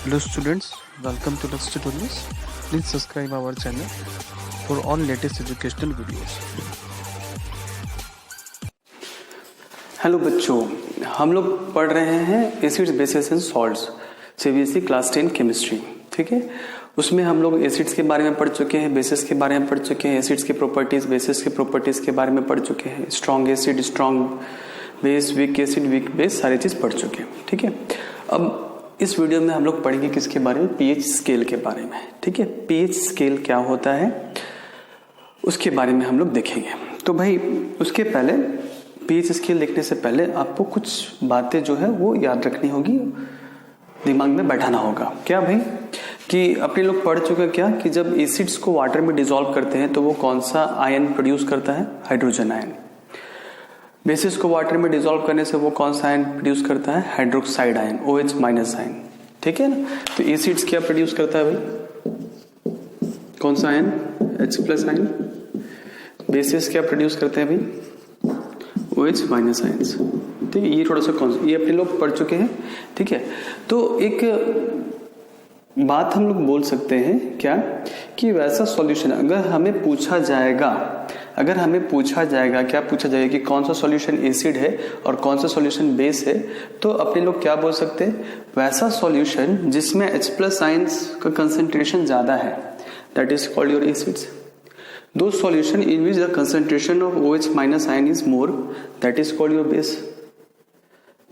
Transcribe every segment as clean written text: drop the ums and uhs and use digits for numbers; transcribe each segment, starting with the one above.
Hello students, welcome to Lux Tutorials. Please subscribe our channel for all latest educational videos. Hello बच्चों, हम लोग पढ़ रहे हैं acids bases and salts CBSE class 10 chemistry. ठीक है, उसमें हम लोग एसिड्स के बारे में पढ़ चुके हैं, बेसिस के बारे में पढ़ चुके हैं, एसिड्स की प्रॉपर्टीज, बेसिस की प्रॉपर्टीज के बारे में पढ़ चुके हैं, strong acid, strong base, weak acid, weak base, सारी चीज पढ़ चुके हैं। ठीक है, अब इस वीडियो में हम लोग पढ़ेंगे किसके बारे में, पीएच स्केल के बारे में। ठीक है, पीएच स्केल क्या होता है उसके बारे में हम लोग देखेंगे। तो भाई उसके पहले पीएच स्केल देखने से पहले आपको कुछ बातें जो है वो याद रखनी होगी, दिमाग में बैठाना होगा। क्या भाई कि अपने लोग पढ़ चुके क्या कि जब एसिड्स को वाटर में डिसॉल्व करते हैं तो वो कौन सा आयन प्रोड्यूस करता है, हाइड्रोजन आयन। बेसिस को वाटर में डिसॉल्व करने से वो कौन सा आयन प्रोड्यूस करता है, hydroxide ion, OH minus ion. ठीक है ना, तो एसिड्स क्या प्रोड्यूस करता है भाई, कौन सा ion, H plus ion. Basis क्या प्रोड्यूस करते हैं भाई, OH माइनस आयन्स। ठीक है, ये थोड़ा सा ये अपने लोग पढ़ चुके हैं। ठीक है, तो एक बात हम लोग बोल सकते हैं क्या कि वैसा सॉल्यूशन अगर हमें पूछा जाएगा, क्या पूछा जाएगा कि कौन सा सॉल्यूशन एसिड है और कौन सा सॉल्यूशन बेस है, तो अपने लोग क्या बोल सकते हैं, वैसा सॉल्यूशन जिसमें H प्लस आयन्स का कंसंट्रेशन ज्यादा है, that is called your acids. Those solution in which the concentration of OH minus ion is more, that is called your base।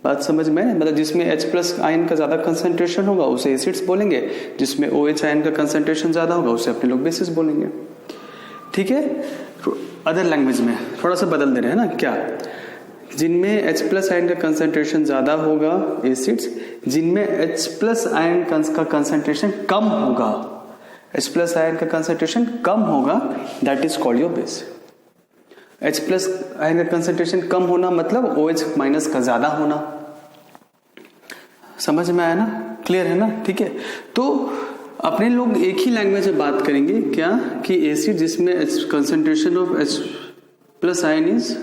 बात समझ में, मतलब जिसमें H प्लस आयन का ज्यादा कंसंट्रेशन होगा उसे एसिड्स बोलेंगे, जिसमें OH आयन का कंसंट्रेशन ज्यादा होगा उसे अपने लोग बेसिस बोलेंगे। ठीक है, अदर लैंग्वेज में थोड़ा सा बदल दे रहे हैं ना, क्या जिनमें H प्लस आयन का कंसंट्रेशन ज्यादा होगा एसिड्स, जिनमें H प्लस आयन का कंसंट्रेशन कम होगा, H प्लस आयन का कंसंट्रेशन कम होगा, that is called your base. H plus ion का कंसंट्रेशन कम होना मतलब OH माइनस का ज्यादा होना। समझ में आया ना, क्लियर है ना। ठीक है, तो अपने लोग एक ही लैंग्वेज में बात करेंगे, क्या कि एसिड जिसमें concentration of H plus ion is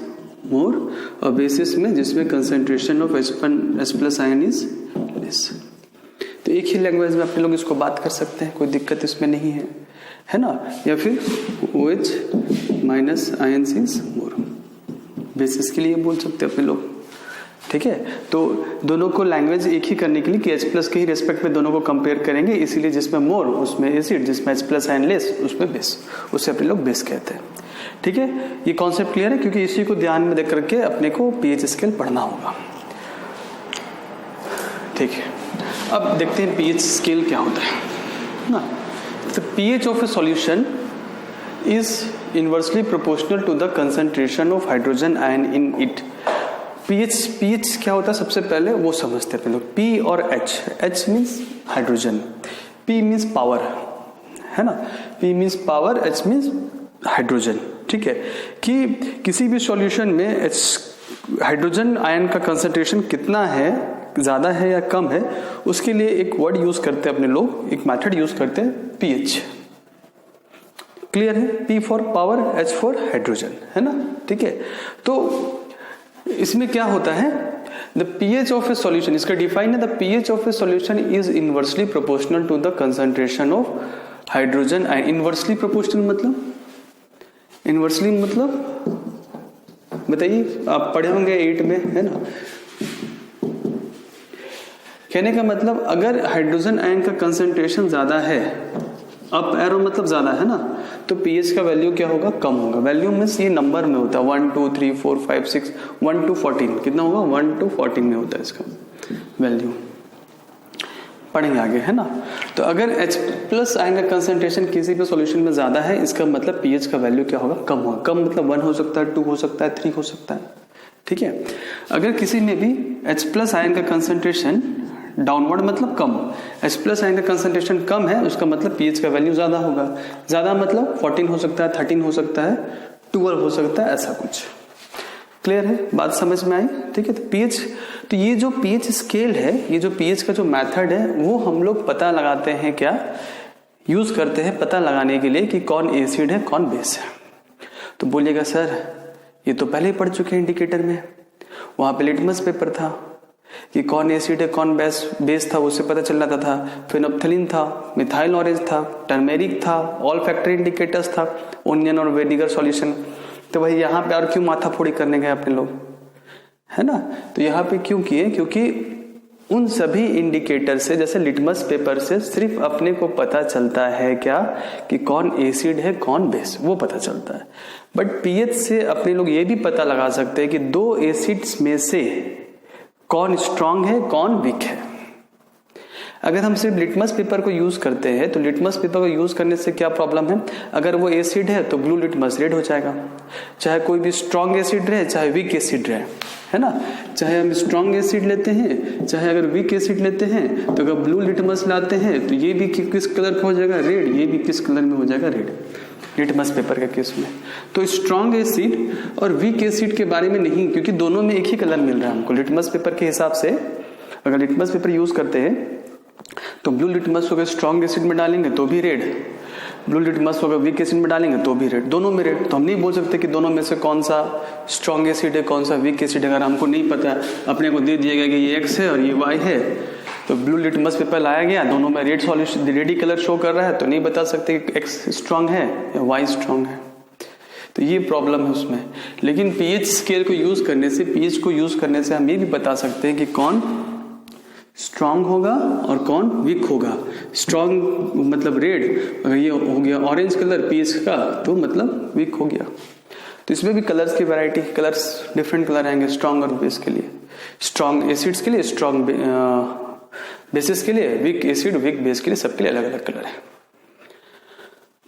more, और बेसिस में जिसमें concentration of H plus ion is less. तो एक ही लैंग्वेज में अपने लोग इसको बात कर सकते हैं, कोई दिक्कत इसमें नहीं है ना। या फिर OH minus ions is more, basis के लिए बोल सकते हैं अपने लोग। ठीक है, तो दोनों को लैंग्वेज एक ही करने के लिए कि H प्लस के ही रेस्पेक्ट में दोनों को कंपेयर करेंगे, इसीलिए जिसमें मोर उसमें एसिड, जिसमें H प्लस आयन लेस उसमें बेस, उससे अपने लोग बेस कहते हैं। ठीक है, ये कॉन्सेप्ट क्लियर है, क्योंकि इसी को ध्यान में देख करके अपने को पीएच स्केल पढ़ना होगा। ठीक है, अब देखते हैं पीएच स्केल क्या होता है ना। The pH of a solution is inversely proportional to the concentration of hydrogen ion in it। pH क्या होता है सबसे पहले वो समझते हैं लोग। P और H means hydrogen, P means power, है ना, P means power, H means hydrogen. ठीक है, कि किसी भी सॉल्यूशन में हाइड्रोजन आयन का कंसंट्रेशन कितना है, ज्यादा है या कम है, उसके लिए एक वर्ड यूज करते हैं अपने लोग, एक मेथड यूज करते हैं, पीएच। क्लियर है, P for power, H for hydrogen, है ना। ठीक है, तो इसमें क्या होता है, the pH of a solution, इसका डिफाइन है, the pH of a solution is inversely proportional to the concentration of hydrogen ion. Inversely proportional मतलब, इनवर्सली मतलब बताइए, आप पढ़े होंगे 8 में, है ना। कहने का मतलब अगर हाइड्रोजन आयन का कंसंट्रेशन ज्यादा है, अप एरो मतलब ज्यादा है ना, तो पीएच का वैल्यू क्या होगा, कम होगा। वैल्यू में ये नंबर में होता है 1 2 3 4 5 6 1 to 14, कितना होगा, 1 to 14 में होता है इसका वैल्यू, पढ़ेंगे आगे, है ना। तो अगर H प्लस आयन का कंसंट्रेशन किसी भी सॉल्यूशन में ज्यादा है, इसका मतलब पीएच का वैल्यू क्या होगा, कम होगा। कम मतलब 1 हो सकता है, 2 हो सकता है, 3 हो सकता है। ठीक है, अगर किसी में भी H प्लस आयन का कंसंट्रेशन डाउनवर्ड मतलब कम, H प्लस आयन का कंसंट्रेशन कम है, उसका मतलब पीएच का वैल्यू ज्यादा होगा। ज्यादा मतलब 14 हो सकता है, 13 हो सकता है, 12 हो सकता है, ऐसा कुछ। क्लियर है, बात समझ में आई। ठीक है, तो पीएच, तो ये जो पीएच स्केल है, ये जो पीएच का जो मेथड है, वो हम लोग पता लगाते हैं, क्या यूज करते हैं पता लगाने के लिए कि कौन एसिड है कौन बेस है। तो बोलिएगा सर ये तो पहले ही पढ़ चुके हैं इंडिकेटर में, वहां पे लिटमस पेपर था, कि कौन एसिड है कौन बेस था, उससे पता चल जाता था। फेनोप्थलीन था, मिथाइल ऑरेंज था, टर्मेरिक था, ऑल फैक्टर इंडिकेटर्स था, ओनियन और वेनिगर सॉल्यूशन। तो वही यहाँ पे और क्यों माथाफोड़ी करने गए अपने लोग, है ना। तो यहाँ पे क्यों किए, क्योंकि उन सभी इंडिकेटर से, जैसे लिटमस पेपर से सिर्फ अपने को पता चलता है क्या कि कौन एसिड है कौन बेस, वो पता चलता है। बट पीएच से अपने लोग ये भी पता लगा सकते हैं कि दो एसिड्स में से कौन स्ट्रांग है कौन वीक है। अगर हम सिर्फ लिटमस पेपर को यूज करते हैं तो लिटमस पेपर को यूज करने से क्या प्रॉब्लम है, अगर वो एसिड है तो ब्लू लिटमस रेड हो जाएगा, चाहे कोई भी स्ट्रांग एसिड रहे चाहे वीक एसिड रहे, है ना। चाहे हम स्ट्रांग एसिड लेते हैं चाहे अगर वीक एसिड लेते हैं, तो अगर ब्लू लिटमस लाते हैं तो ये भी किस कलर का हो जाएगा रेड, ये भी किस कलर में हो जाएगा रेड, लिटमस पेपर के केस में। तो स्ट्रांग एसिड और वीक एसिड के बारे में नहीं, क्योंकि दोनों में एक ही कलर मिल रहा है हमको। लिटमस पेपर के हिसाब से अगर लिटमस पेपर यूज करते हैं तो ब्लू लिटमस अगर स्ट्रांग एसिड में डालेंगे तो भी रेड, ब्लू लिटमस अगर वीक एसिड में डालेंगे तो भी रेड, दोनों में रेड। तो हम नहीं बोल सकते कि दोनों में से कौन सा स्ट्रांग एसिड है कौन सा वीक एसिड है। अगर हमको नहीं पता है, अपने को दे दिया गया कि ये एक्स है और ये वाई है, तो ब्लू लिटमस पेपर लाया गया, दोनों में red solution ready colour show कर रहा है, तो नहीं बता सकते कि एक्स स्ट्रांग है या वाई स्ट्रांग है। तो ये प्रॉब्लम है उसमें। लेकिन पीएच स्केल को यूज करने से, पीएच को यूज करने से हम ये भी बता सकते हैं कि कौन स्ट्रांग होगा और कौन वीक होगा। स्ट्रांग मतलब रेड, अगर ये हो गया ऑरेंज कलर पीएच का तो मतलब वीक हो गया। तो इसमें भी कलर्स की वैरायटी, कलर्स डिफरेंट कलर आएंगे स्ट्रांग और बेस के लिए, स्ट्रांग एसिड्स के लिए, स्ट्रांग बेसिस के लिए, वीक एसिड वीक बेस के लिए, सबके लिए अलग अलग कलर है।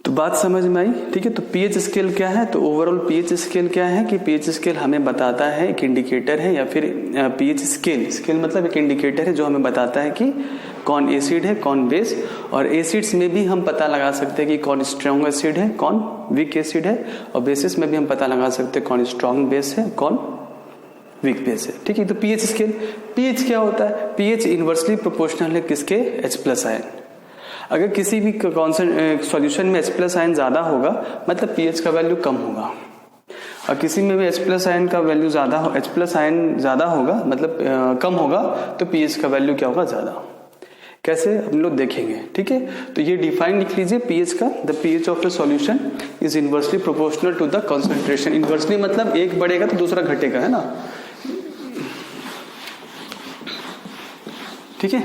तो बात समझ में आई, ठीक है। तो पीएच स्केल क्या है, तो ओवरऑल पीएच स्केल क्या है कि पीएच स्केल हमें बताता है, एक इंडिकेटर है, या फिर पीएच स्केल मतलब एक इंडिकेटर है जो हमें बताता है कि कौन एसिड है कौन बेस। और एसिड्स में भी हम पता लगा सकते हैं कि कौन स्ट्रांग एसिड है कौन वीक एसिड है, और बेसिस में भी हम पता लगा सकते हैं कौन स्ट्रांग बेस है कौन वीक बेस है, ठीक है। तो पीएच स्केल, पीएच क्या होता है, पीएच इनवर्सली प्रोपोर्शनल है किसके, H+ आयन। अगर किसी भी सॉल्यूशन में H+ आयन ज्यादा होगा मतलब पीएच का वैल्यू कम होगा, और किसी में भी H+ आयन का वैल्यू ज्यादा हो, H+ आयन ज्यादा होगा मतलब कम होगा, तो पीएच का वैल्यू क्या होगा, ज्यादा। कैसे हम लोग देखेंगे, ठीक है। तो ये डिफाइन लिख लीजिए पीएच का, the pH of the solution is inversely proportional to the concentration. Inversely मतलब एक बढ़ेगा तो दूसरा घटेगा, है ना, ठीक है,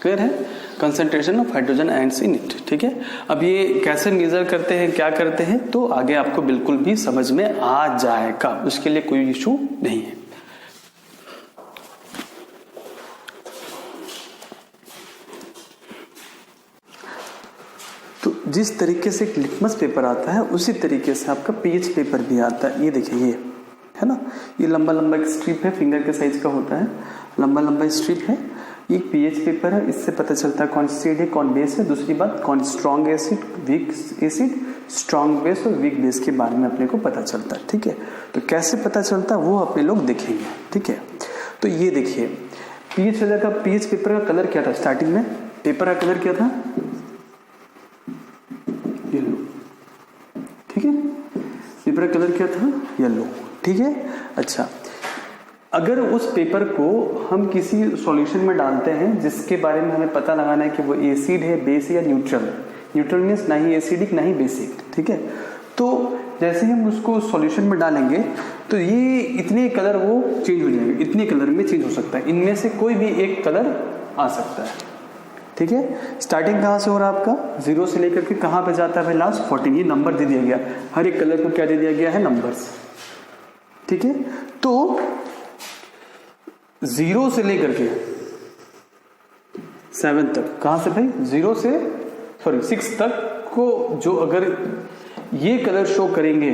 क्लियर है। Concentration of hydrogen ions in it, ठीक है। अब ये कैसे मेजर करते हैं, क्या करते हैं, तो आगे आपको बिल्कुल भी समझ में आ जाएगा, उसके लिए कोई इशू नहीं है। तो जिस तरीके से एक लिटमस पेपर आता है उसी तरीके से आपका पीएच पेपर भी आता है। ये देखिए, ये है ना, ये लंबा लंबा एक स्ट्रिप है, फिंगर के साइज का होता है, लंबा लंबा स्ट्रिप है, ये पीएच पेपर है। इससे पता चलता है कौन एसिड है कौन बेस है। दूसरी बात, कौन strong acid weak acid, strong base और वीक बेस के बारे में अपने को पता चलता है, ठीक है। तो कैसे पता चलता है वो अपने लोग देखेंगे, ठीक है। तो ये देखिए पीएच का, पीएच पेपर का कलर क्या था, स्टार्टिंग में पेपर का कलर क्या था, येलो, ठीक है। पेपर का कलर क्या था, येलो, ठीक है। अच्छा, अगर उस पेपर को हम किसी सॉल्यूशन में डालते हैं जिसके बारे में हमें पता लगाना है कि वो एसिड है बेस या न्यूट्रल, न्यूट्रल मीन्स ना ही एसिडिक ना ही बेसिक, ठीक है। तो जैसे ही हम उसको सॉल्यूशन में डालेंगे तो ये इतने कलर वो चेंज हो जाएंगे, इतने कलर में चेंज हो सकता है, इनमें से कोई भी एक कलर आ सकता है, ठीक है। स्टार्टिंग कहाँ से हो रहा है आपका, 0 से लेकर के कहाँ पे जाता है भाई, लास्ट 14। ये नंबर दे दिया गया, हर एक कलर को क्या दे दिया गया है, नंबर्स, ठीक है। तो 0 से लेकर के 7 तक, कहां से भाई, 0 से 6 तक को जो अगर ये कलर शो करेंगे,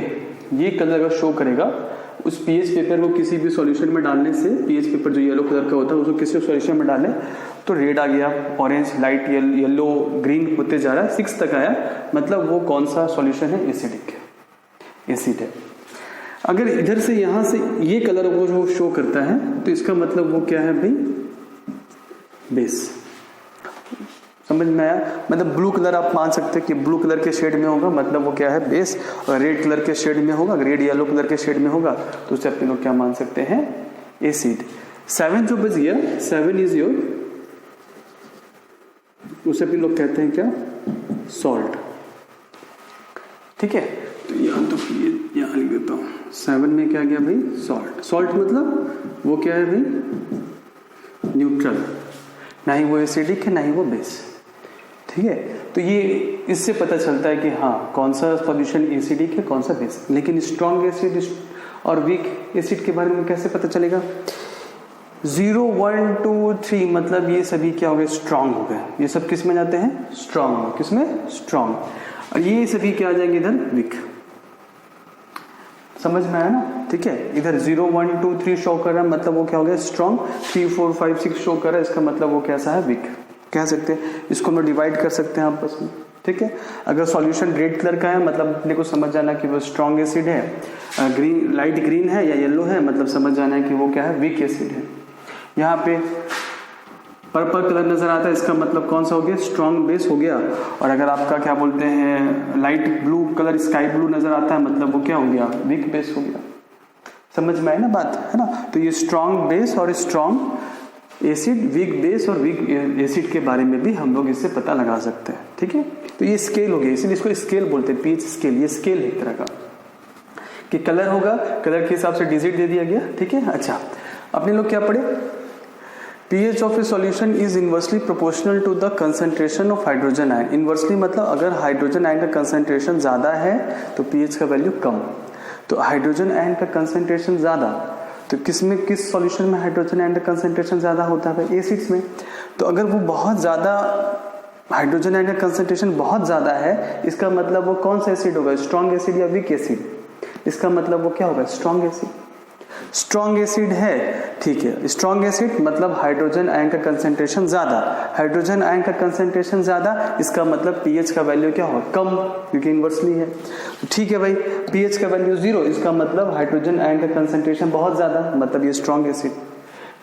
ये कलर अगर शो करेगा उस पीएच पेपर को किसी भी सॉल्यूशन में डालने से, पीएच पेपर जो येलो कलर का होता है उसको किसी सॉल्यूशन में डालें तो रेड आ गया, ऑरेंज, लाइट येलो, ग्रीन होते जा रहा है, 6 तक आया, मतलब वो कौन सा सॉल्यूशन है, एसिडिक है, एसिड है। अगर इधर से यहां से ये कलर वो जो शो करता है तो इसका मतलब वो क्या है भाई, बेस। समझ में आया, मतलब ब्लू कलर आप मान सकते हैं कि ब्लू कलर के शेड में होगा मतलब वो क्या है, बेस। और रेड कलर के शेड में होगा, रेड येलो कलर के शेड में होगा तो उसे अपने लोग क्या मान सकते हैं, एसिड। 7 जो बच गया, 7 इज योर, उसे भी लोग कहते हैं क्या, सॉल्ट। ठीक है, तो यहाँ तो यहाँ लिख देता हूँ, 7 में क्या गया भाई, सॉल्ट। सॉल्ट मतलब वो क्या है भाई, न्यूट्रल, ना ही वो एसिडिक है ना ही वो बेस। ठीक है, तो ये इससे पता चलता है कि हाँ कौन सा सॉल्यूशन एसिडिक है कौन सा बेस। लेकिन स्ट्रॉन्ग एसिड और वीक एसिड के बारे में कैसे पता चलेगा, 0, 1, 2, 3 मतलब ये सभी क्या हो गए, स्ट्रॉन्ग हो गए। ये सब किस में जाते हैं, स्ट्रॉन्ग में। किस में, स्ट्रॉन्ग। और ये सभी क्या आ जाएंगे इधर, वीक। समझ में आया ना। ठीक है, इधर 0, 1, 2, 3 शो कर रहा है मतलब वो क्या हो गया, स्ट्रॉन्ग। 3, 4, 5, 6 शो कर रहा है, इसका मतलब वो कैसा है, वीक कह सकते हैं। इसको हम डिवाइड कर सकते हैं आपस में। ठीक है, अगर सॉल्यूशन रेड कलर का है मतलब अपने को समझ जाना कि वो स्ट्रॉन्ग एसिड है, ग्रीन लाइट ग्रीन है या येलो है मतलब समझ जाना है कि वो क्या है, वीक एसिड है। यहाँ पे पर्पल कलर नजर आता है, इसका मतलब कौन सा हो गया, स्ट्रॉन्ग बेस हो गया। और अगर आपका क्या बोलते हैं, light blue colour, sky blue नजर आता है मतलब वो क्या हो गया, वीक बेस हो गया। समझ में आई ना बात, है ना। तो ये स्ट्रॉन्ग बेस और स्ट्रॉन्ग एसिड, वीक बेस और वीक एसिड के बारे में भी हम लोग इससे पता लगा सकते हैं। ठीक है, तो ये स्केल हो गया, इसलिए इसको स्केल बोलते हैं, पीएच स्केल। ये स्केल है एक तरह का कि कलर होगा, कलर के हिसाब से डिजिट दे दिया गया। ठीक है, अच्छा अपने लोग क्या पढ़े, pH of a solution is inversely proportional to the concentration of hydrogen ion। Inversely मतलब अगर हाइड्रोजन आयन का कंसंट्रेशन ज्यादा है तो pH का वैल्यू कम। तो हाइड्रोजन आयन का कंसंट्रेशन ज्यादा, तो किसमें, किस सॉल्यूशन में हाइड्रोजन आयन का कंसंट्रेशन ज्यादा होता है, एसिड्स में। तो अगर वो बहुत ज्यादा हाइड्रोजन आयन का कंसंट्रेशन बहुत ज्यादा है, इसका मतलब वो कौन सा एसिड होगा, स्ट्रॉन्ग एसिड या वीक एसिड। इसका मतलब वो क्या होगा, स्ट्रॉन्ग एसिड। स्ट्रॉन्ग एसिड है, ठीक है, स्ट्रॉन्ग एसिड मतलब हाइड्रोजन आयन का कंसंट्रेशन ज्यादा। हाइड्रोजन आयन का कंसंट्रेशन ज्यादा, इसका मतलब पीएच का वैल्यू क्या होगा, कम, क्योंकि इनवर्सली है। ठीक है भाई, पीएच का वैल्यू 0, इसका मतलब हाइड्रोजन आयन का कंसंट्रेशन बहुत ज्यादा, मतलब ये स्ट्रॉन्ग एसिड।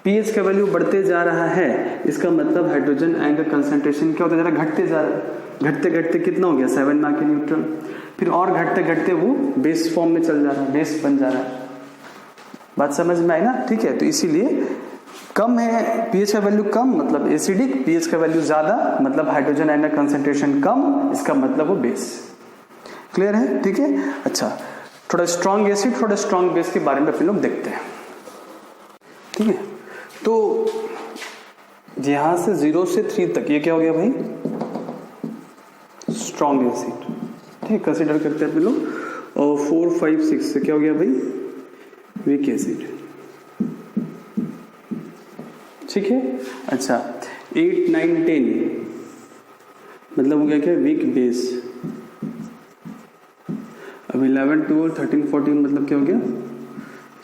पीएच का वैल्यू बढ़ते जा रहा है, इसका मतलब हाइड्रोजन आयन का कंसंट्रेशन क्या होता जा रहा है, घटते जा रहा है। घटते घटते कितना हो गया, 7 में आके न्यूट्रल, फिर और घटते घटते वो बेस फॉर्म में चल जा रहा है, बेस बन जा रहा है। बात समझ में आई ना। ठीक है, तो इसीलिए कम है, पीएच का वैल्यू कम मतलब एसिडिक, पीएच का वैल्यू ज्यादा मतलब हाइड्रोजन आयन का कंसंट्रेशन कम, इसका मतलब वो बेस। क्लियर है, ठीक है। अच्छा, थोड़ा स्ट्रॉन्ग एसिड थोड़ा स्ट्रॉन्ग बेस के बारे में अपन लोग देखते हैं। ठीक है, तो यहां से 0 से 3 तक ये क्या हो गया भाई, स्ट्रॉन्ग एसिड। ठीक है, कंसिडर करते हैं अपन लोग। और 4, 5, 6 से क्या हो गया भाई, वीक एसिड। ठीक है, अच्छा 8, 9, 10 मतलब हो गया क्या, वीक बेस। अब 11, 12, 13, 14 मतलब क्या हो गया,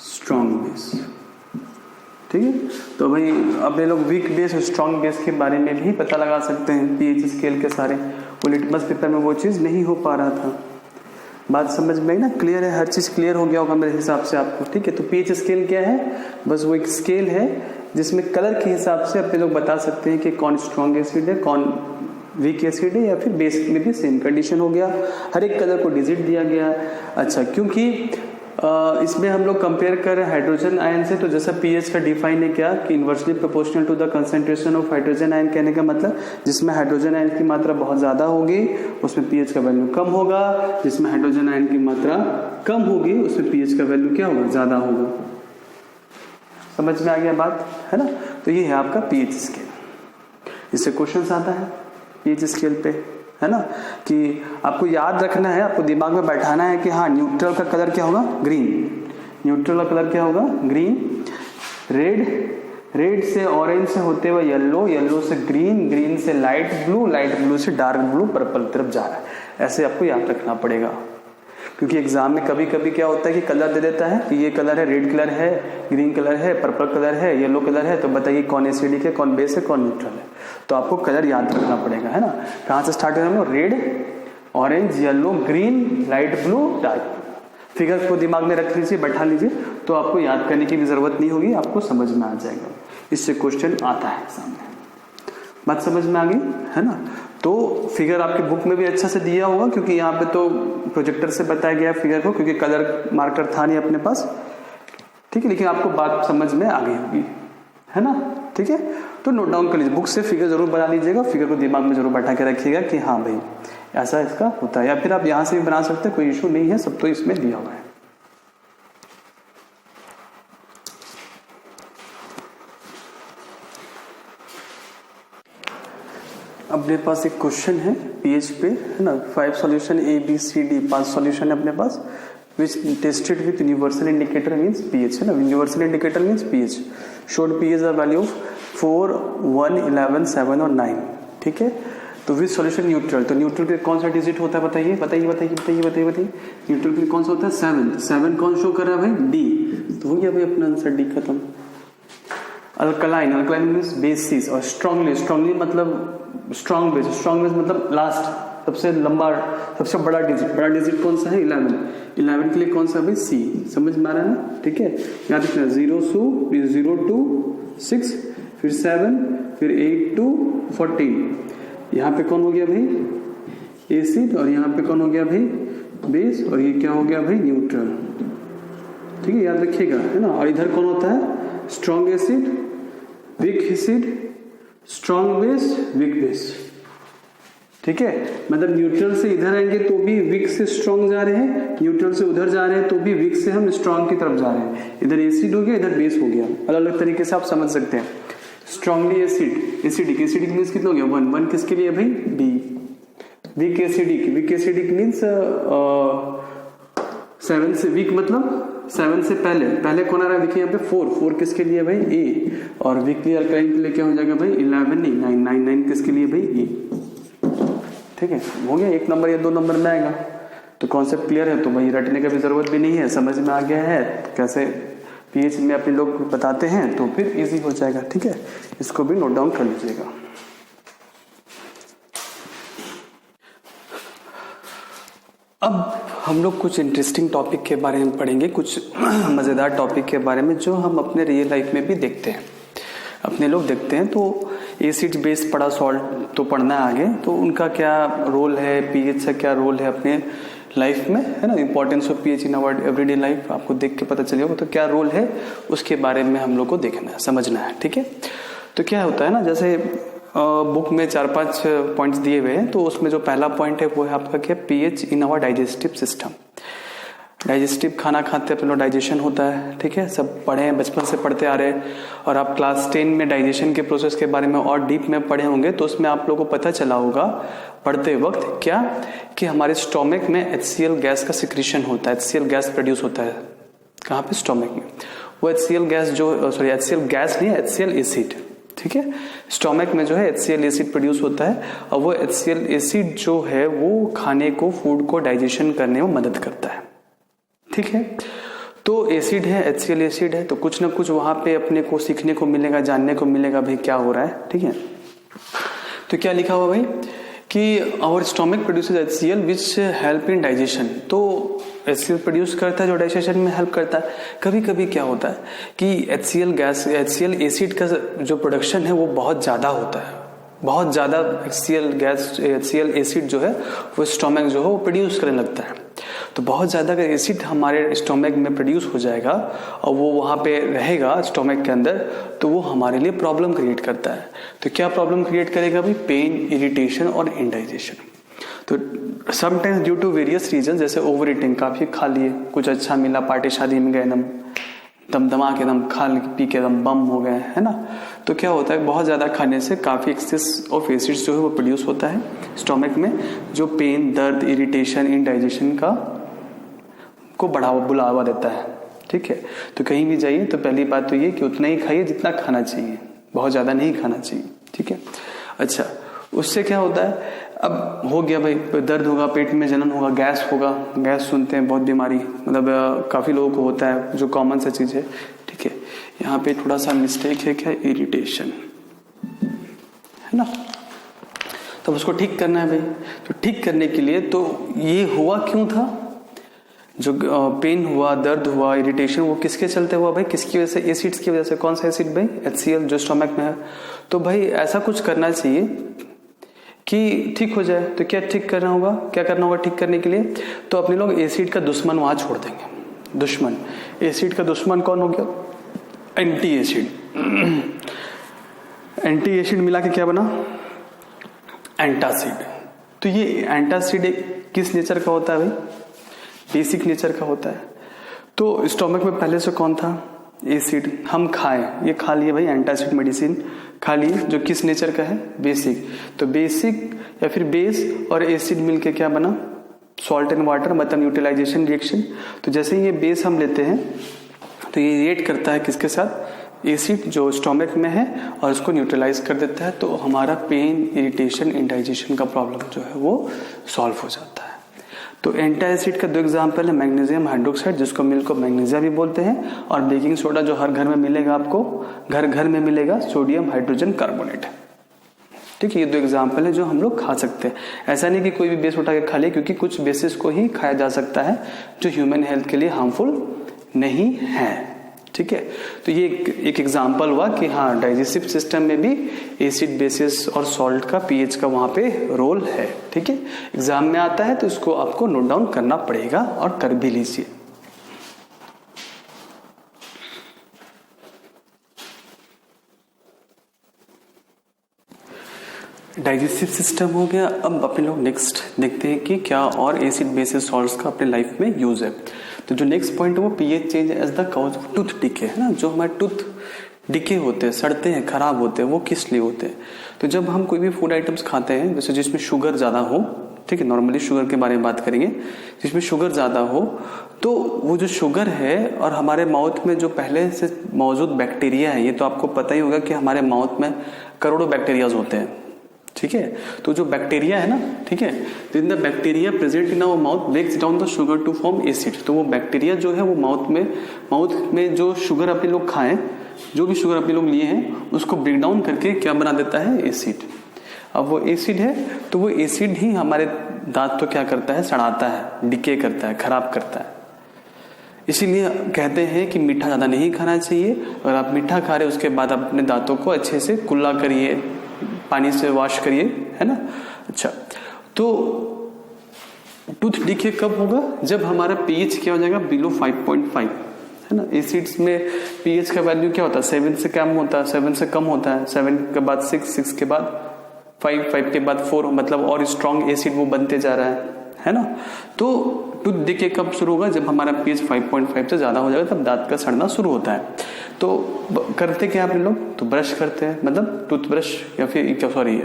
स्ट्रॉन्ग बेस। ठीक है, तो भाई अब ये लोग वीक बेस और स्ट्रॉन्ग बेस के बारे में भी पता लगा सकते हैं पीएच स्केल के सारे। वो लिटमस पेपर में वो चीज़ नहीं हो पा रहा था। बात समझ में आई ना, क्लियर है, हर चीज़ क्लियर हो गया होगा मेरे हिसाब से आपको। ठीक है, तो पीएच स्केल क्या है, बस वो एक स्केल है जिसमें कलर के हिसाब से अपने लोग बता सकते हैं कि कौन स्ट्रॉन्ग एसिड है, कौन वीक एसिड है, या फिर बेस में भी सेम कंडीशन हो गया, हर एक कलर को डिजिट दिया गया। अच्छा, क्योंकि इसमें हम लोग कंपेयर कर रहे हैं हाइड्रोजन आयन से, तो जैसा पीएच का डिफाइन है क्या कि inversely proportional to the concentration of hydrogen ion, कहने का मतलब जिसमें हाइड्रोजन आयन की मात्रा बहुत ज्यादा होगी उसमें पीएच का वैल्यू कम होगा, जिसमें हाइड्रोजन आयन की मात्रा कम होगी उसमें पीएच का वैल्यू क्या होगा, ज्यादा होगा। समझ में आ गया बात, है ना। तो ये है आपका पीएच स्केल, इससे क्वेश्चन आता है पीएच स्केल पे, है ना, कि आपको याद रखना है, आपको दिमाग में बैठाना है कि हाँ न्यूट्रल का कलर क्या होगा, ग्रीन। न्यूट्रल का कलर क्या होगा, ग्रीन। रेड से ऑरेंज से होते हुए येलो, येलो से ग्रीन, ग्रीन से लाइट ब्लू से डार्क ब्लू, पर्पल तरफ जा रहा है। ऐसे आपको याद रखना पड़ेगा, क्योंकि एग्जाम में कभी कभी क्या होता है कि कलर दे देता है कि ये कलर है, रेड कलर है, ग्रीन कलर है, पर्पल कलर है, येलो कलर है, तो बताइए कौन एसिडिक है, कौन बेस है, कौन न्यूट्रल है। तो आपको कलर याद रखना पड़ेगा, है ना। कहाँ से स्टार्ट करना है, red, orange, yellow, green, light blue, dark blue. Figure को दिमाग में रख लीजिए, बैठा लीजिए, तो आपको याद करने की भी जरूरत नहीं होगी, आपको समझ में आ जाएगा। इससे क्वेश्चन आता है सामने। बात समझ में आ गई, है ना। तो फिगर आपकी बुक में भी अच्छा से दिया होगा, क्योंकि यहाँ पे तो प्रोजेक्टर से बताया गया फिगर को, क्योंकि कलर मार्कर था नहीं अपने पास। ठीक है, लेकिन आपको बात समझ में आ गई होगी। है ना, ठीक है। तो नोट डाउन कर लीजिए, बुक से फिगर जरूर बना लीजिएगा, फिगर को दिमाग में जरूर बैठा के रखिएगा कि हाँ भाई ऐसा इसका होता है, या फिर आप यहाँ से भी बना सकते हैं, कोई इशू नहीं है, सब तो इसमें दिया हुआ है। अब मेरे पास एक क्वेश्चन है पीएच पे, है ना, 5 सॉल्यूशन ABCD 5 सॉल्यूशन है अपने पास, which tested with universal indicator means pH, है ना, universal indicator means pH, showed pH a value of 4, 1, 11, 7 और 9, ठीक है। तो विच सॉल्यूशन न्यूट्रल, तो न्यूट्रल के कौन सा डिजिट होता है बताइए बताइए बताइए बताइए बताइए बताइए, न्यूट्रल के कौन सा होता है 7 कौन शो कर रहा है भाई D, तो हो गया भाई अपना आंसर D खत्म। अल्कलाइन, अल्कलाइन मीन्स बेसिस, और स्ट्रांगली मतलब स्ट्रांग बेस मतलब लास्ट सबसे लंबा सबसे बड़ा डिजिट कौन सा है 11 के लिए कौन सा भाई C, समझ में आ रहा है ना, ठीक है। यहाँ देखना 0 to 6 फिर 7 फिर 8 to 14, यहाँ पे कौन हो गया भाई एसिड और यहाँ पे कौन हो गया भाई बेस, और ये क्या हो गया भाई न्यूट्रल, ठीक है, याद रखिएगा, है ना। और इधर कौन होता है strong acid, weak acid, strong base, weak base, ठीक है। मतलब न्यूट्रल से इधर आएंगे तो भी वीक से स्ट्रॉन्ग जा रहे हैं, न्यूट्रल से उधर जा रहे हैं तो भी वीक से हम स्ट्रॉन्ग की तरफ जा रहे हैं, इधर एसिड हो गया इधर बेस हो गया, अलग अलग तरीके से आप समझ सकते हैं। स्ट्रॉन्गली एसिडिक मीन्स कितना हो गया 1 किसके लिए भाई B, वीक एसिडिक मीन्स 7 से वीक मतलब 7 से पहले कौन आ रहा है देखिए यहाँ पे 4 किसके लिए भाई A, और वीकली अल्कालाइन के लिए क्या हो जाएगा भाई 11 नहीं 9 किसके लिए भाई E, ठीक है। हो गया, 1 नंबर या 2 नंबर में आएगा। तो कॉन्सेप्ट क्लियर है, तो भाई रटने का भी जरूरत भी नहीं है, समझ में आ गया है कैसे पीएच में अपने लोग बताते हैं, तो फिर इजी हो जाएगा, ठीक है। इसको भी नोट डाउन कर लीजिएगा। अब हम लोग कुछ इंटरेस्टिंग टॉपिक के बारे में पढ़ेंगे, कुछ मज़ेदार टॉपिक के बारे में जो हम अपने रियल लाइफ में भी देखते हैं, अपने लोग देखते हैं। तो एसिड बेस पढ़ा, सॉल्ट तो पढ़ना है आगे, तो उनका क्या रोल है, पीएच का क्या रोल है अपने लाइफ में, है ना, importance of pH in our everyday life, आपको देख के पता चलेगा तो क्या रोल है उसके बारे में हम लोग को देखना है, समझना है, ठीक है। तो क्या होता है ना, जैसे बुक में 4-5 पॉइंट्स दिए हुए हैं, तो उसमें जो पहला पॉइंट है वो है आपका क्या pH in our digestive system. Digestive खाना खाते हैं अपने लोग, डाइजेशन होता है, ठीक है, सब पढ़े हैं, बचपन से पढ़ते आ रहे हैं, और आप क्लास 10 में डाइजेशन के प्रोसेस के बारे में और डीप में पढ़े होंगे, तो उसमें आप लोगों को पता चला होगा पढ़ते वक्त क्या कि हमारे स्टोमक में HCl गैस का सिक्रीशन होता है, HCl गैस प्रोड्यूस होता है, कहाँ पे स्टोमक में, वो HCl गैस जो HCl गैस नहीं है, HCl एसिड, ठीक है, स्टोमक में जो है HCl एसिड प्रोड्यूस होता है, और वो HCl एसिड जो है वो खाने को, फूड को डाइजेशन करने में मदद करता है, ठीक है। तो एसिड है, HCl एसिड है, तो कुछ ना कुछ वहां पे अपने को सीखने को मिलेगा, जानने को मिलेगा भाई क्या हो रहा है, ठीक है। तो क्या लिखा हुआ भाई कि our stomach produces HCl which help in digestion, तो HCl प्रोड्यूस करता है जो डाइजेशन में हेल्प करता है। कभी कभी क्या होता है कि HCl एसिड का जो प्रोडक्शन है वो बहुत ज्यादा होता है, बहुत ज्यादा HCl एसिड जो है वो स्टोमक जो है वो प्रोड्यूस करने लगता है। तो बहुत ज़्यादा अगर एसिड हमारे स्टोमक में प्रोड्यूस हो जाएगा और वो वहाँ पे रहेगा स्टोमक के अंदर, तो वो हमारे लिए प्रॉब्लम क्रिएट करता है। तो क्या प्रॉब्लम क्रिएट करेगा भाई, पेन, इरिटेशन और इंडाइजेशन। तो sometimes due to various reason, जैसे ओवर ईटिंग, काफ़ी खा लिए, कुछ अच्छा मिला, पार्टी शादी में गए, दम के दम खा पी के दम बम हो गए, है ना। तो क्या होता है बहुत ज़्यादा खाने से काफ़ी एक्सेस ऑफ एसिड्स जो है वो प्रोड्यूस होता है स्टोमक में, जो पेन, दर्द, इरिटेशन, इंडाइजेशन को बुलावा देता है, ठीक है। तो कहीं भी जाइए तो पहली बात तो ये कि उतना ही खाइए जितना खाना चाहिए, बहुत ज़्यादा नहीं खाना चाहिए, ठीक है। अच्छा, उससे क्या होता है, अब हो गया भाई दर्द होगा, पेट में जलन होगा, गैस होगा, गैस सुनते हैं बहुत बीमारी, मतलब काफ़ी लोगों को होता है, जो कॉमन सा चीज़ है, ठीक है। यहाँ पे थोड़ा सा मिस्टेक है, क्या, इरिटेशन, है ना। तो उसको ठीक करना है भाई। तो ठीक करने के लिए तो ये हुआ क्यों था, जो पेन हुआ, दर्द हुआ, इरिटेशन, वो किसके चलते हुआ भाई, किसकी वजह से, एसिड्स की वजह से। कौन सा एसिड भाई, HCl जो स्टोमक में है। तो भाई ऐसा कुछ करना चाहिए कि ठीक हो जाए। तो क्या ठीक करना होगा, क्या करना होगा ठीक करने के लिए, तो अपने लोग एसिड का दुश्मन वहां छोड़ देंगे। दुश्मन, एसिड का दुश्मन कौन हो गया, एंटी एसिड। एंटी एसिड मिला के क्या बना? एंटासिड। तो ये एंटासिड किस नेचर का होता है भाई? बेसिक नेचर का होता है। तो स्टोमक में पहले से कौन था? एसिड। हम खाएं, ये खा लिए भाई, एंटासिड मेडिसिन खा लिए, जो किस नेचर का है? बेसिक। तो बेसिक या फिर बेस और एसिड मिलके क्या बना? सॉल्ट एंड वाटर, मतलब न्यूट्रलाइजेशन रिएक्शन। तो जैसे ही ये बेस हम लेते हैं तो ये रिएक्ट करता है किसके साथ? एसिड जो स्टोमक में है, और उसको न्यूट्रलाइज कर देता है। तो हमारा पेन, इरिटेशन, इंडाइजेशन का प्रॉब्लम जो है वो सॉल्व हो जाता है। तो एंटासिड का दो एग्जाम्पल है, मैग्नीशियम हाइड्रोक्साइड जिसको मिल को मैग्नीशिया भी बोलते हैं, और बेकिंग सोडा जो हर घर में मिलेगा, आपको घर घर में मिलेगा, सोडियम हाइड्रोजन कार्बोनेट। ठीक है, ये दो एग्जाम्पल है जो हम लोग खा सकते हैं। ऐसा नहीं कि कोई भी बेस उठा के खा ले, क्योंकि कुछ बेसिस को ही खाया जा सकता है जो ह्यूमन हेल्थ के लिए हार्मफुल नहीं है। ठीक है, तो ये एक एग्जाम्पल हुआ कि हाँ, डाइजेस्टिव सिस्टम में भी एसिड, बेसिस और सॉल्ट का, पीएच का वहां पे रोल है। ठीक है, एग्जाम में आता है तो इसको आपको नोट डाउन करना पड़ेगा, और कर भी लीजिए। डाइजेस्टिव सिस्टम हो गया। अब अपने लोग नेक्स्ट देखते हैं कि क्या और एसिड, बेसिस, सॉल्ट्स का अपने लाइफ में यूज है। तो जो नेक्स्ट पॉइंट है वो pH change as the cause of tooth decay है ना। जो हमारे टूथ डिके होते हैं, सड़ते हैं, खराब होते हैं, वो किस लिए होते हैं? तो जब हम कोई भी फूड आइटम्स खाते हैं, जैसे जिसमें शुगर ज्यादा हो, ठीक है, नॉर्मली शुगर के बारे में बात करेंगे, जिसमें शुगर ज्यादा हो, तो वो जो शुगर है और हमारे माउथ में जो पहले से मौजूद बैक्टीरिया है, ये तो आपको पता ही होगा कि हमारे माउथ में करोड़ों बैक्टीरियाज होते हैं। ठीक है, तो जो बैक्टीरिया है ना, ठीक है, तो in the bacteria present in our mouth breaks down the sugar to form acid. तो वो बैक्टीरिया जो है वो माउथ में जो शुगर अपने लोग खाएं, जो भी शुगर अपने लोग लिए हैं, उसको ब्रेक डाउन करके क्या बना देता है? एसिड। अब वो एसिड है, तो वो एसिड ही हमारे दांत को क्या करता है? सड़ाता है, डिके करता है, खराब करता है। इसीलिए कहते हैं कि मीठा ज्यादा नहीं खाना चाहिए। अगर आप मीठा खा रहे हैं, उसके बाद आप अपने दांतों को अच्छे से कुल्ला करिए, पानी से वॉश करिए, है ना। अच्छा, तो टूथ डिके कब होगा? जब हमारा पीएच क्या हो जाएगा? बिलो 5.5, है ना। एसिड्स में पीएच का वैल्यू क्या होता है? 7 से कम होता है, 7 से कम होता है, 7 के बाद 6, 6 के बाद 5, 5 के बाद 4, मतलब और स्ट्रॉन्ग एसिड वो बनते जा रहा है ना। तो टूथ डिके कब शुरू होगा? जब हमारा पीएच 5.5 से ज्यादा हो जाएगा, तब दांत का सड़ना शुरू होता है। तो करते क्या आप लोग? तो ब्रश करते हैं, मतलब टूथब्रश या फिर क्या, सॉरी,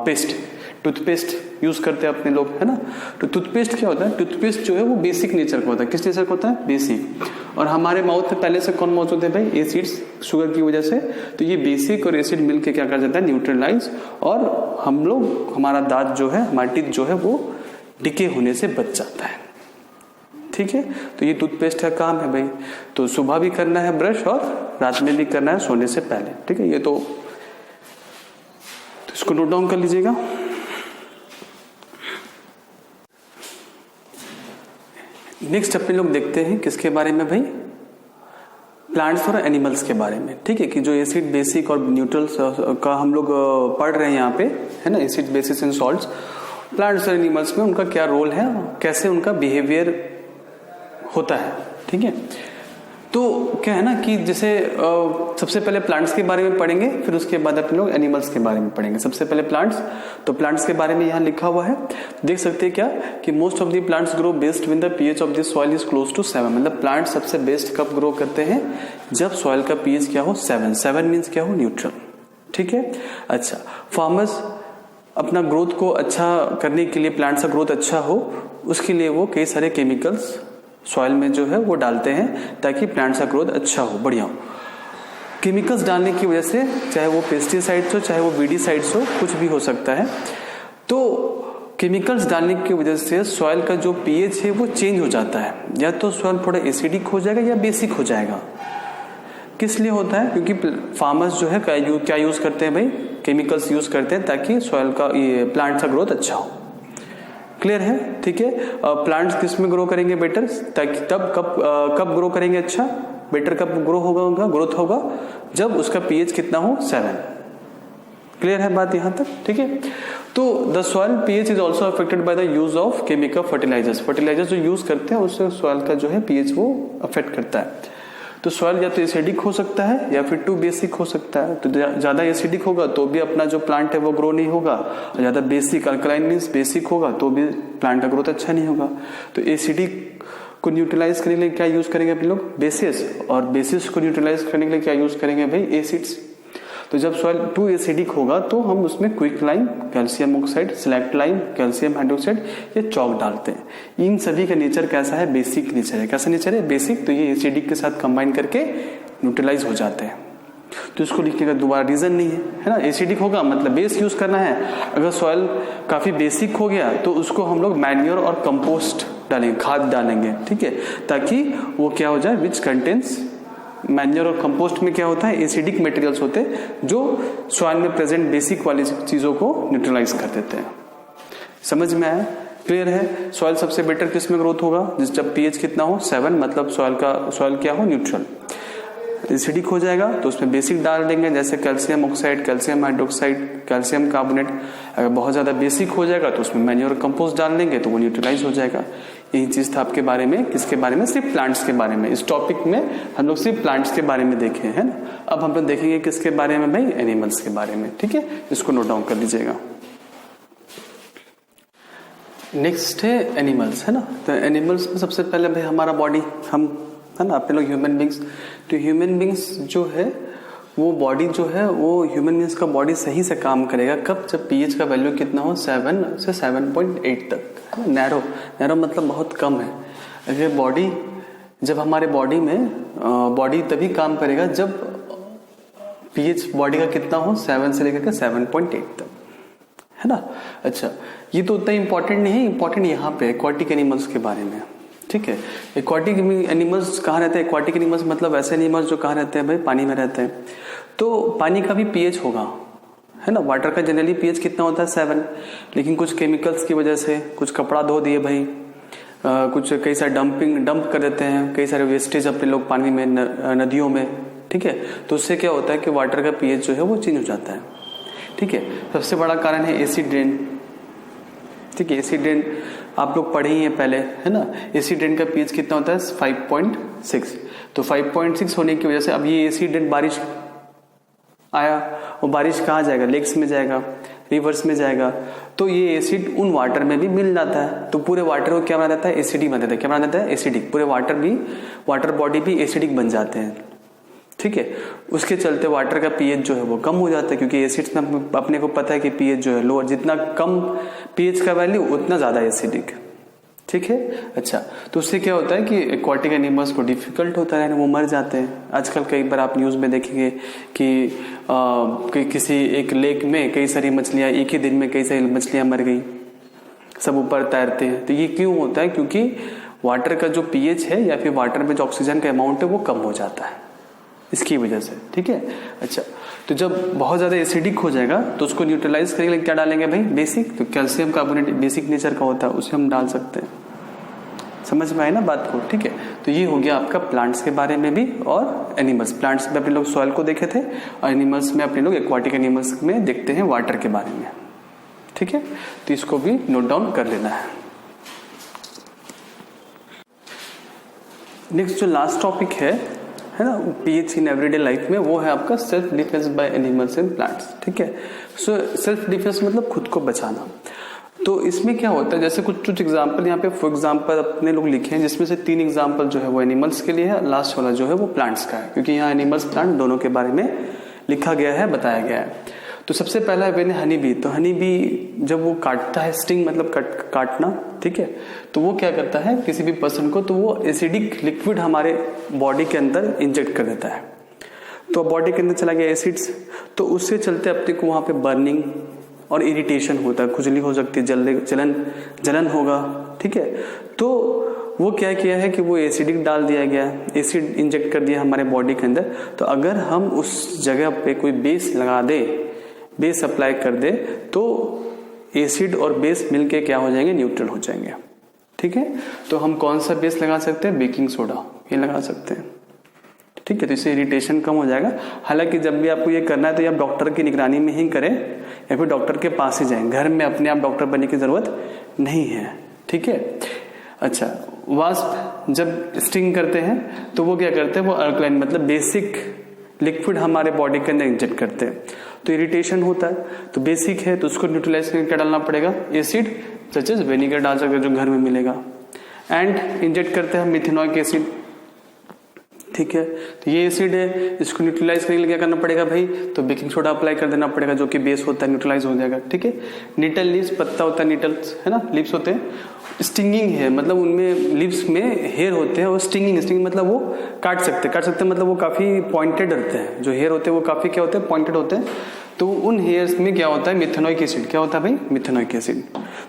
पेस्ट, टूथपेस्ट यूज करते हैं अपने लोग, है ना। तो टूथपेस्ट क्या होता है? टूथपेस्ट जो है वो बेसिक नेचर का होता है। किस नेचर का होता है? बेसिक। और हमारे माउथ में पहले से कौन मौजूद है भाई? एसिड्स, शुगर की वजह से। तो ये बेसिक और एसिड मिलके क्या कर देता है? न्यूट्रलाइज, और हम लोग, हमारा दांत जो है, हमारा टीथ जो है वो डिके होने से बच जाता है। ठीक है, तो ये टूथपेस्ट का काम है भाई। तो सुबह भी करना है ब्रश, और रात में भी करना है सोने से पहले। ठीक है, ये तो इसको नोट डाउन कर लीजिएगा। नेक्स्ट अपने लोग देखते हैं किसके बारे में भाई? प्लांट्स और एनिमल्स के बारे में। ठीक है, कि जो एसिड, बेसिक और न्यूट्रल्स का हम लोग पढ़ रहे हैं यहाँ पे, है ना, acid, basis and salts. Plants और एनिमल्स में उनका क्या रोल है, कैसे उनका बिहेवियर होता है। ठीक है, तो क्या है ना कि जैसे सबसे पहले प्लांट्स के बारे में पढ़ेंगे, फिर उसके बाद अपने लोग एनिमल्स के बारे में पढ़ेंगे। सबसे पहले प्लांट्स। तो प्लांट्स के बारे में यहाँ लिखा हुआ है, देख सकते हैं क्या, कि most of the plants grow best when the pH of the soil is close to 7। मतलब प्लांट सबसे बेस्ट कब ग्रो करते हैं? जब सॉइल का पीएच क्या हो? 7। 7 मीन्स क्या हो? न्यूट्रल। ठीक है, अच्छा, फार्मर्स अपना ग्रोथ को अच्छा करने के लिए, प्लांट्स का ग्रोथ अच्छा हो, उसके लिए वो कई सारे केमिकल्स सॉइल में जो है वो डालते हैं, ताकि प्लांट्स का ग्रोथ अच्छा हो, बढ़िया हो। केमिकल्स डालने की वजह से, चाहे वो पेस्टिसाइड्स हो, चाहे वो वीडीसाइड्स हो, कुछ भी हो सकता है, तो केमिकल्स डालने की वजह से सॉइल का जो पीएच है वो चेंज हो जाता है। या तो सॉइल थोड़ा एसिडिक हो जाएगा या बेसिक हो जाएगा। किस लिए होता है? क्योंकि फार्मर्स जो है क्या यूज करते हैं भाई? केमिकल्स यूज करते हैं, ताकि सॉइल का, ये प्लांट्स का ग्रोथ अच्छा हो। क्लियर है? ठीक है, प्लांट्स किस में ग्रो करेंगे बेटर? ताकि तब कब ग्रो करेंगे अच्छा? बेटर कब ग्रो होगा, ग्रोथ होगा? जब उसका पीएच कितना हो? 7। क्लियर है बात यहां तक? ठीक है, तो the soil pH is also affected by the use of chemical fertilisers. Fertilisers जो यूज करते हैं उससे सॉइल का जो है पीएच वो अफेक्ट करता है। तो सॉइल या तो एसिडिक हो सकता है या फिर टू बेसिक हो सकता है। तो ज्यादा एसिडिक होगा तो भी अपना जो प्लांट है वो ग्रो नहीं होगा, और ज्यादा बेसिक अल्कलाइन मींस बेसिक होगा तो भी प्लांट का ग्रोथ अच्छा नहीं होगा। तो एसिडिक को न्यूट्रलाइज करने के लिए क्या यूज करेंगे आप लोग? बेसिस, और बेसिस को न्यूट्रलाइज करने के लिए क्या यूज करेंगे भाई? एसिड्स। तो जब सॉइल टू एसिडिक होगा तो हम उसमें quick lime, calcium oxide, slaked lime, calcium hydroxide, ये चौक डालते हैं। इन सभी का नेचर कैसा है? बेसिक नेचर है। कैसा नेचर है? बेसिक। तो ये एसिडिक के साथ कंबाइन करके न्यूट्रलाइज हो जाते हैं। तो इसको लिखने का दोबारा रीजन नहीं है ना। एसिडिक होगा मतलब बेस यूज करना है। अगर सॉइल काफी बेसिक हो गया तो उसको हम लोग मैन्योर और कंपोस्ट डालेंगे, खाद डालेंगे, ठीक है, ताकि वो क्या हो जाए, विच कंटेन्स मैन्योर। और कंपोस्ट में क्या होता है? एसिडिक मटेरियल्स होते हैं जो सॉइल में प्रेजेंट बेसिक वाली चीजों को न्यूट्रलाइज कर देते हैं। समझ में आया? क्लियर है? सॉइल सबसे बेटर किस में ग्रोथ होगा? जब पीएच कितना हो? 7, मतलब सॉइल क्या हो? न्यूट्रल। एसिडिक हो जाएगा तो उसमें बेसिक डाल देंगे, जैसे calcium oxide, calcium hydroxide, calcium carbonate. अगर बहुत ज्यादा बेसिक हो जाएगा तो उसमें मैन्योर कंपोस्ट डाल देंगे तो वो न्यूट्रलाइज हो जाएगा। यही चीज था आपके बारे में। किसके बारे में? सिर्फ प्लांट्स के बारे में। इस टॉपिक में हम लोग सिर्फ प्लांट्स के बारे में देखे हैं ना। अब हम लोग देखेंगे किसके बारे में भाई? एनिमल्स के बारे में, ठीक है। इसको नोट डाउन कर लीजिएगा। नेक्स्ट है एनिमल्स, है ना। तो एनिमल्स में सबसे पहले भाई हमारा बॉडी, हम है ना अपने लोग ह्यूमन बींग्स। तो ह्यूमन बींग्स जो है वो बॉडी जो है वो ह्यूमन बींग्स का बॉडी सही से काम करेगा कब? जब पीएच का वैल्यू कितना हो? 7 से 7.8 तक। नैरो मतलब बहुत कम है। अगर बॉडी, जब हमारे बॉडी में बॉडी तभी काम करेगा जब पीएच बॉडी का कितना हो? 7 से लेकर के 7.8 तक, है ना। अच्छा, ये तो उतना इंपॉर्टेंट नहीं है। इंपॉर्टेंट यहाँ पे एक्वाटिक एनिमल्स के बारे में, ठीक है। एक्वाटिक एनिमल्स कहाँ रहते हैं? एक्वाटिक एनिमल्स मतलब ऐसे एनिमल्स जो कहाँ रहते हैं भाई? पानी में रहते हैं। तो पानी का भी पीएच होगा, है ना। वाटर का जनरली पीएच कितना होता है? 7। लेकिन कुछ केमिकल्स की वजह से, कुछ कपड़ा धो दिए भाई, कुछ कई सारे डंप कर देते हैं, कई सारे वेस्टेज अपने लोग पानी में, नदियों में, ठीक है। तो उससे क्या होता है कि वाटर का पीएच जो है वो चेंज हो जाता है, ठीक है। सबसे बड़ा कारण है एसिड रेन, ठीक है। एसिड रेन आप लोग पढ़े ही हैं पहले, है ना। एसिड रेन का पीएच कितना होता है? 5.6। तो 5.6 होने की वजह से अब ये एसिड रेन बारिश आया, वो बारिश कहाँ जाएगा? लेक्स में जाएगा, रिवर्स में जाएगा। तो ये एसिड उन वाटर में भी मिल जाता है। तो पूरे वाटर को क्या बना देता है? एसिडिक बना देता है। क्या बना देता है? एसिडिक। पूरे वाटर बॉडी भी एसिडिक बन जाते हैं, ठीक है। उसके चलते वाटर का पीएच जो है वो कम हो जाता है, क्योंकि एसिड्स में अपने को पता है कि पीएच जो है लोअर, जितना कम पीएच का वैल्यू उतना ज्यादा एसिडिक, ठीक है। अच्छा, तो उससे क्या होता है कि एक्वाटिक एनिमल्स को डिफिकल्ट होता है, वो मर जाते हैं। आजकल कई बार आप न्यूज में देखेंगे कि किसी एक लेक में कई सारी मछलियां, एक ही दिन में कई सारी मछलियां मर गई, सब ऊपर तैरते हैं। तो ये क्यों होता है? क्योंकि वाटर का जो पीएच है या फिर वाटर में जो ऑक्सीजन का अमाउंट है वो कम हो जाता है, इसकी वजह से, ठीक है। अच्छा, तो जब बहुत ज्यादा एसिडिक हो जाएगा तो उसको न्यूट्रलाइज करने के लिए क्या डालेंगे भाई? बेसिक। तो कैल्शियम कार्बोनेट बेसिक नेचर का होता है, उसे हम डाल सकते हैं। समझ में आए ना बात को, ठीक है। तो ये हो गया आपका प्लांट्स के बारे में भी और एनिमल्स। प्लांट्स में अपने लोग सॉइल को देखे थे और एनिमल्स में अपने लोग एक्वाटिक एनिमल्स में देखते हैं वाटर के बारे में, ठीक है। तो इसको भी नोट डाउन कर लेना है। नेक्स्ट जो लास्ट टॉपिक है ना, पीएच इन एवरीडे लाइफ में, वो है आपका self defence by animals and plants, ठीक है। सो सेल्फ डिफेंस मतलब खुद को बचाना। तो इसमें क्या होता है, जैसे कुछ एग्जांपल यहाँ पे फॉर एग्जांपल अपने लोग लिखे हैं, जिसमें से 3 एग्जांपल जो है वो एनिमल्स के लिए है, लास्ट वाला जो है वो प्लांट्स का है, क्योंकि यहाँ एनिमल्स प्लांट दोनों के बारे में लिखा गया है, बताया गया है। तो सबसे पहला है हनी बी। तो हनी बी जब वो काटता है, स्टिंग मतलब काटना, ठीक है, तो वो क्या करता है किसी भी पर्सन को, तो वो एसिडिक लिक्विड हमारे बॉडी के अंदर इंजेक्ट कर देता है। तो बॉडी के अंदर चला गया एसिड्स, तो उससे चलते अपने को वहां पे बर्निंग और इरिटेशन होता है, खुजली हो सकती है, जलन होगा, ठीक है। तो वो क्या किया है कि वो एसिडिक डाल दिया गया, एसिड इंजेक्ट कर दिया हमारे बॉडी के अंदर। तो अगर हम उस जगह पे कोई बेस लगा दे, बेस अप्लाई कर दे, तो एसिड और बेस मिलके क्या हो जाएंगे? न्यूट्रल हो जाएंगे, ठीक है। तो हम कौन सा बेस लगा सकते हैं? बेकिंग सोडा, ये लगा सकते हैं, ठीक है। तो इससे इरिटेशन कम हो जाएगा। हालांकि जब भी आपको ये करना है तो आप डॉक्टर की निगरानी में ही करें या फिर डॉक्टर के पास ही जाएं। घर में अपने आप डॉक्टर बनने की जरूरत नहीं है, ठीक है। अच्छा, वास्प जब स्टिंग करते हैं तो वो क्या करते हैं, वो अल्कलाइन मतलब बेसिक लिक्विड हमारे बॉडी के अंदर इंजेक्ट करते हैं, तो इरिटेशन होता है। तो बेसिक है तो उसको न्यूट्रलाइज करके क्या डालना पड़ेगा, एसिड सच एज विनेगर डाल सकते जो घर में मिलेगा। एंड इंजेक्ट करते हैं मिथेनॉइक एसिड, ठीक है। तो ये एसिड है, इसको न्यूट्रलाइज करने के लिए क्या करना पड़ेगा भाई, तो बेकिंग सोडा अप्लाई कर देना पड़ेगा जो कि बेस होता है, न्यूट्रलाइज हो जाएगा, ठीक है। निटल लीव्स, पत्ता होता है निटल्स, है ना, लीव्स होते हैं। स्टिंगिंग है मतलब उनमें लीव्स में हेयर होते हैं और स्टिंगिंग मतलब वो काट सकते मतलब वो काफी पॉइंटेड रहते हैं, जो हेयर होते हैं वो काफी क्या होते हैं, पॉइंटेड होते हैं। तो उन हेयर्स में क्या होता है, मिथेनॉइक एसिड, क्या होता है भाई, मिथेनॉइक एसिड।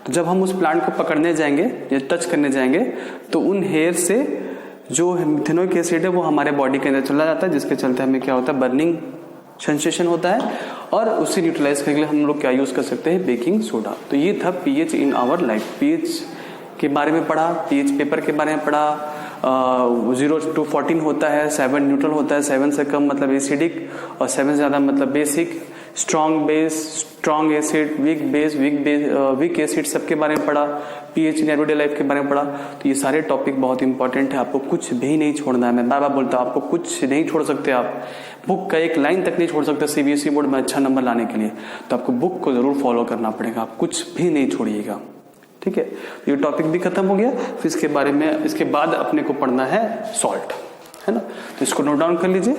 तो जब हम उस प्लांट को पकड़ने जाएंगे या टच करने जाएंगे तो उन हेयर से जो मिथेनॉइक एसिड है वो हमारे बॉडी के अंदर चला जाता है, जिसके चलते हमें क्या होता है, बर्निंग सेंसेशन होता है। और उसे न्यूट्रलाइज करने के लिए हम लोग क्या यूज कर सकते हैं, बेकिंग सोडा। तो ये था pH in our life. PH के बारे में पढ़ा, पीएच पेपर के बारे में पढ़ा। 0 to 14 होता है, 7 न्यूट्रल होता है, 7 से कम मतलब एसिडिक और 7 से ज्यादा मतलब basic. Strong base, strong acid, weak base, weak acid सबके बारे में पढ़ा। पीएच इन एवरीडे लाइफ के बारे में पढ़ा। तो ये सारे टॉपिक बहुत इंपॉर्टेंट है, आपको कुछ भी नहीं छोड़ना है। मैं बार बार बोलता हूँ आपको कुछ नहीं छोड़ सकते, आप बुक का एक लाइन तक नहीं छोड़ सकते सीबीएसई बोर्ड में अच्छा नंबर लाने के लिए। तो आपको बुक को जरूर फॉलो करना पड़ेगा, आप कुछ भी नहीं छोड़िएगा, ठीक है। ये टॉपिक भी खत्म हो गया। फिर इसके बारे में इसके बाद अपने को पढ़ना है सॉल्ट, है ना। तो इसको नोट डाउन कर लीजिए।